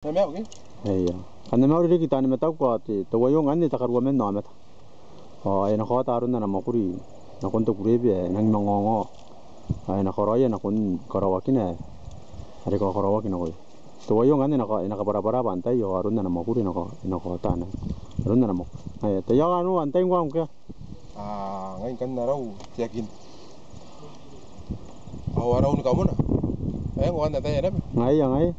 Namanya oke? Iya. Kan nama udah kita nih metau kuat itu wayung kan nih takar wamen nama ta. Oh, enak kau tarun na nama kuri. Na kun tu kuri be nang nongongo. Enak kau raya nak kun karawakin ya. Hari kau karawakin aku. Tu wayung kan enak para bantai yo arun na nama kuri enak kau tanah. Arun na nama. Ayo, tu yang anu bantai gua mungkin. Ngayon kan narau yakin. Araw ni kamu na. Gua kan natanya na. Ngai.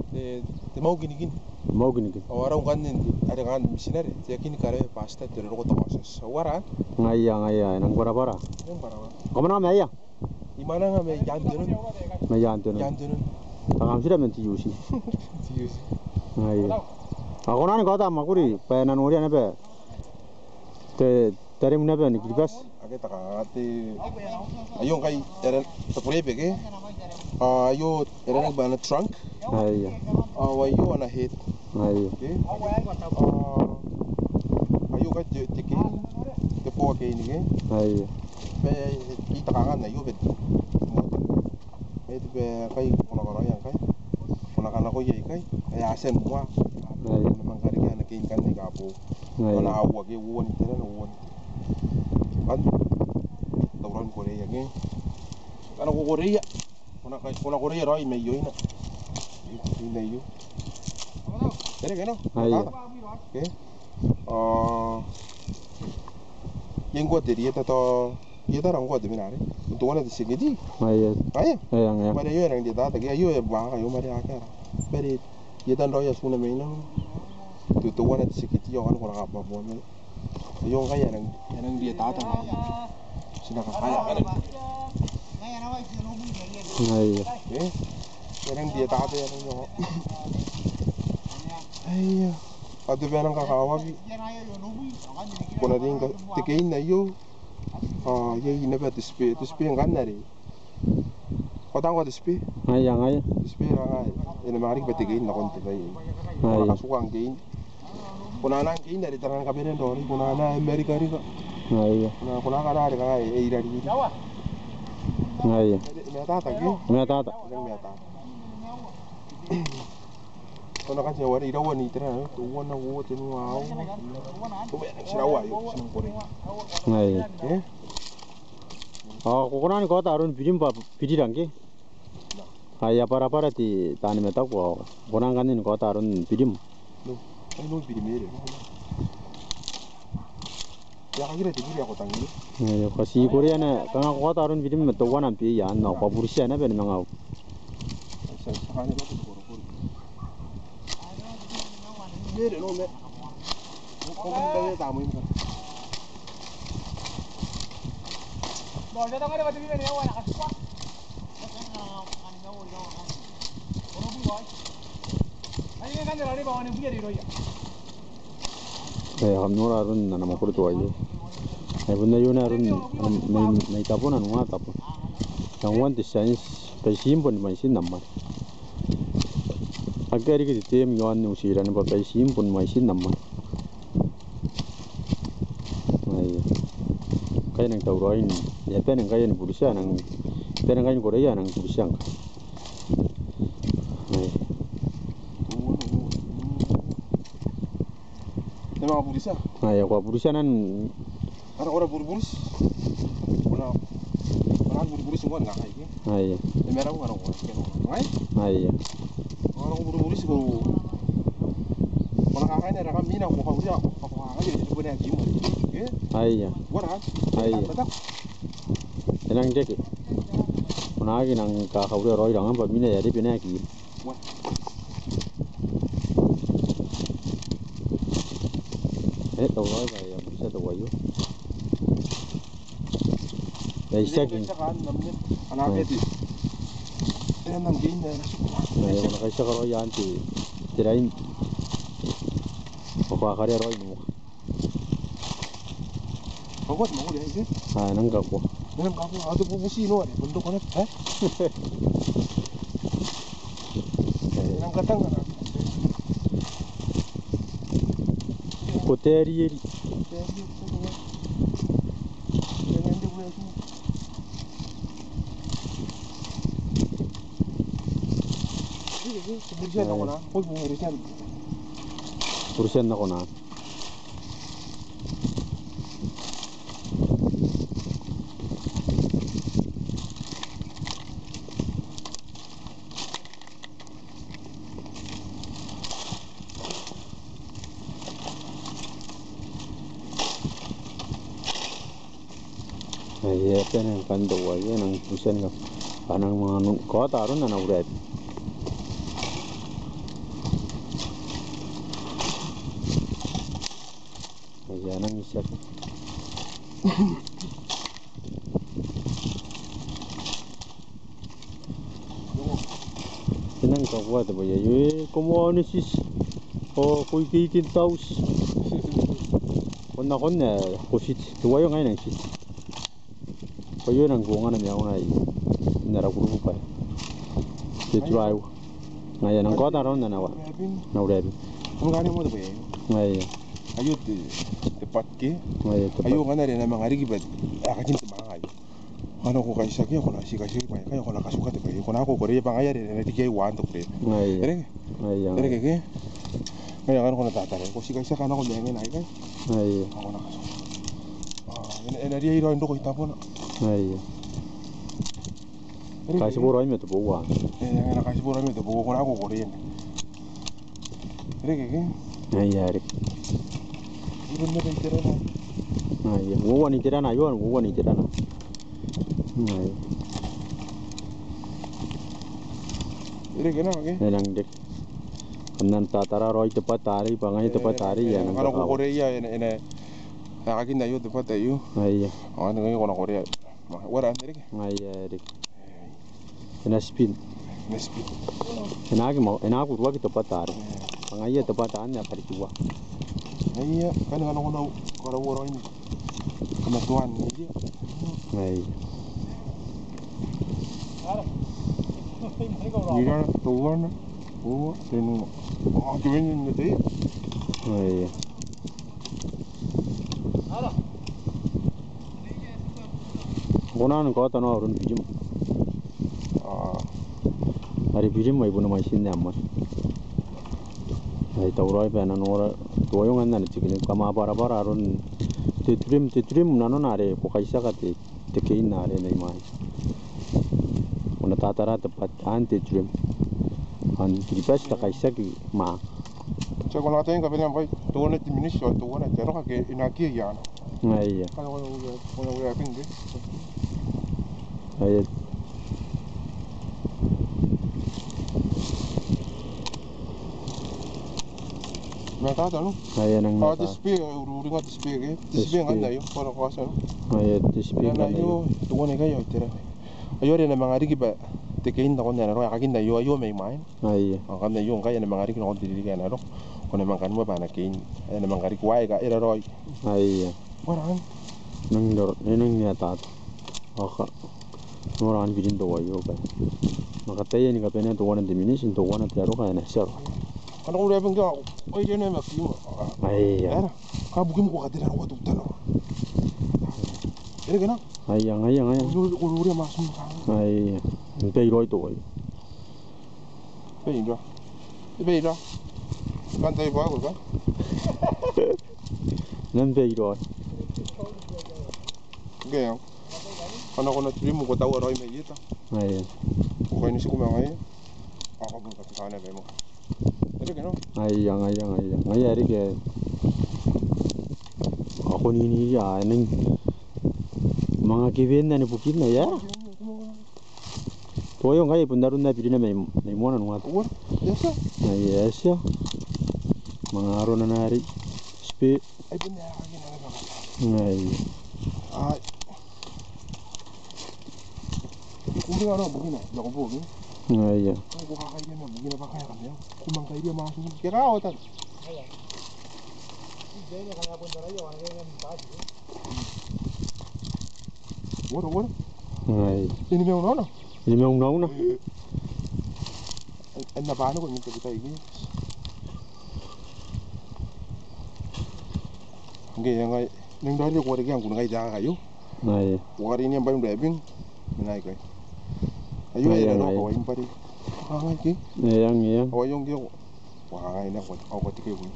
Te mau gini. Mau gini. Araw kan ada kan misinare. Yakin kare pasta tu roko to masas. Awara. Ngai nang para. Yang para. Kamu nama ya? Imana nga me yantunun. Me yantunun. Tangam sudah menti yusi. Yusi. Ngai. Aku nani kau tak makuri. Penan urian apa? Tari muna apa nih kipas? Ake takangati. Ayo kai era tapure bege. Ayo era nag bana trunk. Iya. Ayo ana head. Iya. Okay. Ayo kai tiki. Tepo ke ini ke. Iya. Be itakangan na yo bet. Be kai kono yang kai. Kono ko ye kai. Ay asen mo. Iya. Memang kari kan nakin kan ni kapo. Iya. Kono awa ke won tera no won. Kan tauran Korea ke. Kana ko Korea. Kono Korea roi me yo ina. Ina yo. Tere ke no? Iya. Okay. Yang gua dari itu orang gua demi nari. Untuk mana di sini di? Iya. Iya. Pada yo yang dia tata, yo ya bang, yo mari akar. Beri dia dan roya semua main Tuh mana di sini yo kan kurang apa pun. Yo kaya yang dia tata. Sudah kaya kan. Iya. Yang dia tata yang yo. Iya. Adu benang kakawagi. Kuna ringa tikein na yo. Ye ina ba dispe yang kan nari. Kotang ko dispe. Iya. Dispe nga ina mari ba tikein na konti ba. Iya. Kasukan kein. Kuna nang kein dari taran kaberen dori kuna na Amerika ri ka. Iya. Kuna ka dari ka ai ira ri. Iya. Meta ta ki. Meta. Kuna kan sewa ira wani tera to wana wo tenu au. To be sirawa yo sinang kore. Iya. Kokonan kau tarun bidiran ke? Kayak para di tani meta kau. Kokonan kan ini kau tarun bidim. No bidim mere. Ya kira tigiri aku tangi. Iya, kasi Korea na kang kau tarun bidim meta kau nampi ya, na kau bursia na ben mangau. Sakane ba ko ko. Mere no me. Ko kan ba ta mo yin. Rồi cho tao cái này bên này nè, quá. Anh cái này đi vào này bia đi rồi. Hamnor arun na nama kuru tuai. Bunda yuna arun may tapon anu nga tapon. Yang wan di sains pesimpon maisin naman. Agari kita tem yuan usiran ba pesimpon maisin naman. Ay. Kaya nang tawrain. Ya penang kaya ni Purisia nang penang kaya ni Korea nang Purisia. Ay. Tema Purisia? Ay, ako Purisia nan Orang buru-burus. Orang buru-burus semua enggak kayak gitu. Ay. Merah orang kan. Ay. Orang buru-burus baru. Orang kakaknya rekam mina mau kau dia. Apa aja jadi punya gimana? Ay. Warna? Ay. Tenang dek. Kunagi nang kakaknya roy dangan pamina ya di pina ki. Tahu roy ba ya bisa tahu ayo. Ya isakin. Anak itu. Nang gini na Nah, yang nak isa ka roy anti. Tirain. Pakakari roy mo. Kau mau dia itu? Nang kako. Nang kamu ada pupusi no ada bentuk kan? Nang katang kan? Poteri. Jangan dia boleh tu. Ini sebenarnya nak mana? Kau mau urusan? Urusan na ko na. Ay, yan ang kando, yan ang urusan ka. Kanang mga kota ron na nauret. Ayan ang isa. Sinang kawa ba ya? Kumuha ni sis. O kuy kikin taus. Kon na kusit. Tuwa yung ngayon ang sis. Kayo nang bunga na miyaw na narakuru pa. Titwayo. Ngayon ang kota ron na nawa. Nauret. Ang gani mo ba ya? Ngayon. Ayo tepat ke. Ayo ngana re na mangari gibat. Akakin te mangayo. Ano ko kaisa ke ko na si kasi pa kayo ko na kasuka te ko na ko kore pa ngaya re na tigay wan to kore. Ngayon. Ngayon. Ere ke. Ngayon kan ko na tatare ko si kaisa kana ko mengen ay kay. Ngayon. Ako na kasuka. Ene dia iro ndo ko itapo na. Ngayon. Kasi puro ay meto buwa. Na kasi puro meto buwa ko na ko kore. Ere ke. Ngayon. Iron na tira na. Ngayon. Buwa ni tira na yon, buwa ni tira na. Ngayon. Ere ke na ke. Nenang dek. Kanan tatara roy tepat tari, pangai tepat tari ya nang. Kalau ko kore ya ene akakin na yo tepat ayo. Ngayon. Ano ngayon ko na kore. Wara ere ke. Ngayon dek. Ena spin. Nespi. Enagi mo, enagu ruwa ki tepat tari. Pangai ya tepat tari ya pari tuwa. Iya, kan kalau na kalau woro ini. Kematuan ini. Ngayon. Mira, tuan. Oh, tenu. Oh, gawin niyo tayo. Ngayon. Kunan ko tanong ron bijim. Ari bijim mai buno mai sin namma. Ay tawrai bana nora toyong anna tikini kama bara ron titrim nano nare ko kaisa ka tekein nare nei mai. Una tatara tepat an titrim. An tripas ta kaisa ki ma. Saya kalau natain kapal yang baik, tuan itu minus, tuan itu terus ke inaki ya. Ngayon. Kalau udah pinggir. Ay Mereka tahu. ayan ang Kalau nata. display, ururing display ke, display kan dah yo. Kalau kuasa. Ayan display Nah, na yo, tuan itu yo terus. Ayo ada nama ngari kita. Tekein tak konten naro, akakin dah yo main main. Ayan. Kan dah yo ngkai nama ngari kita konten diri kan naro. Kone makan mo ba na kein. Ada nama ngari kuai ka era roy. Ayan. Warang. Nang dor nang nata. Aka. Noran bidin to wayo ka. Makataya ni kapena to wana diminishin to wana tiaro ka na siya. Kalau udah pinggir, oi dia nama kiu. Ayan. Kau bukan gua kata nak waktu tanah. Ini kena. Ayan. Udah masuk. Ayan. Hindi roy to wayo. Beda. Beda. Kan tayo ba ko? Nan be roy. Gaya. Ano ko na trim mo ko tawo roy may ita. Ayan. Ko ni siku mga ay. Ako kung patikana ba mo. Pero kano? Ayan. Ngayon rin kaya. Ako nini ya nang mga kivin na ni bukid na ya. Toyo ngayon pundarun na bidin na may mona nung ato. Uwan. Yes. Yes ya. Mga araw na nari. Spi. Ay binaya ka ginala ba? Ngayon. Ay. Kung nga ano bugin na, ako bugin. Ngayon. Ay ko kakailan na bugin na ba kaya kami? Kumang kay dia masuk. Kaya ka otan. Ayan. Hindi niya kaya punta rayo, ano yan ang bad. Wala. Ngayon. Ini may unaw na. Ini may unaw na. Ang napano ko yung tabi tayo gini. Okay, yang ay nang dahil ko rin ang kunang kaya kayo. Ngayon. Wari niya ba yung driving? Minay ko. Ayo ay ano ko yung pari. Angay ki. Ayan. O yung giyo. Wangay na ko. Ako tikay ko.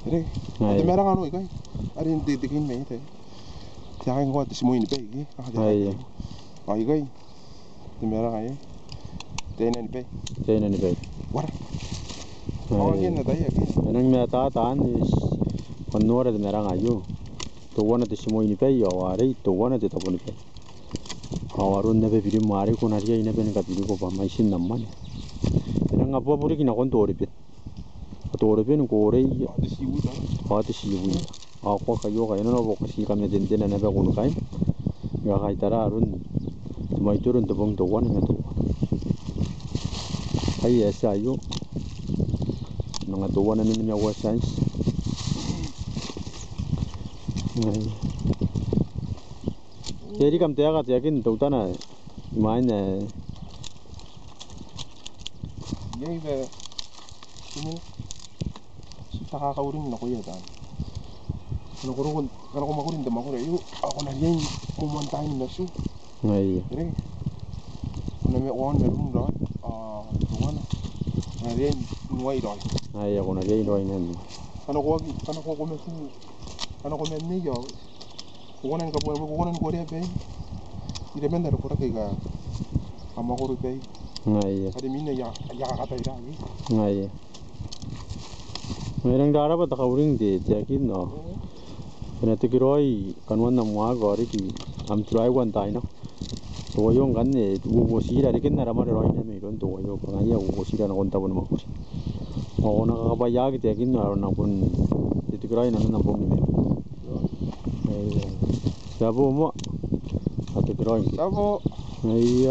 Ere. Ai. Te mera ngano ikai. Ari de kin me te. Te ai ngwa te simo ni pe iki. Ai. Ai ikai. Te mera ai. Te ni pe. Tena ni bai. Wara. Oh ngin na dai iki. Nang me ta is konora de merang ayu. To wana te simo ni bai yo are to wana te taponi bai. Awarun ne be biri mari ko na ria ina ben ka biri ko ba mai sin namman. Nang apa puri kina kon tori pit. Tori pin ko re Te si wi ta. ha te si wi. A ko ka yo ka ina no bo ka si ka me den den na be ko kai. Ya kai tara arun mai turun to bong to wana na to. Ai esa ayu. Nang to wana ni me wa size. Jadi kam tiaga tiakin tau tanah main Ye be. Ini. Ta ka urin na ko ya ta. Kalau makurin te makure yu ako na yen mo montagne na su. ngai Ere. Na me on me rum ro. Wana. Na yen nuai ro. ai aku nak jadi doain ni Kana ko me su. Kana ko me ni yo. Wonan ka ko re be. Ire men da ko ra ke ga. Amakuru be. ngai Ade minne ya ka ta ira ni. ngai merang darah apa tak uring de tiakin no kena tikiroi kanwan na mua gori ki am turai wan tai no to yung kan ne wo sira de ken na ramar roi na me ron to yo ka ya wo sira na kon ta bon ma ko o na ka ba ya ki tiakin no na pun tikiroi na na bong me sabo mo atikiroi Sabo. ai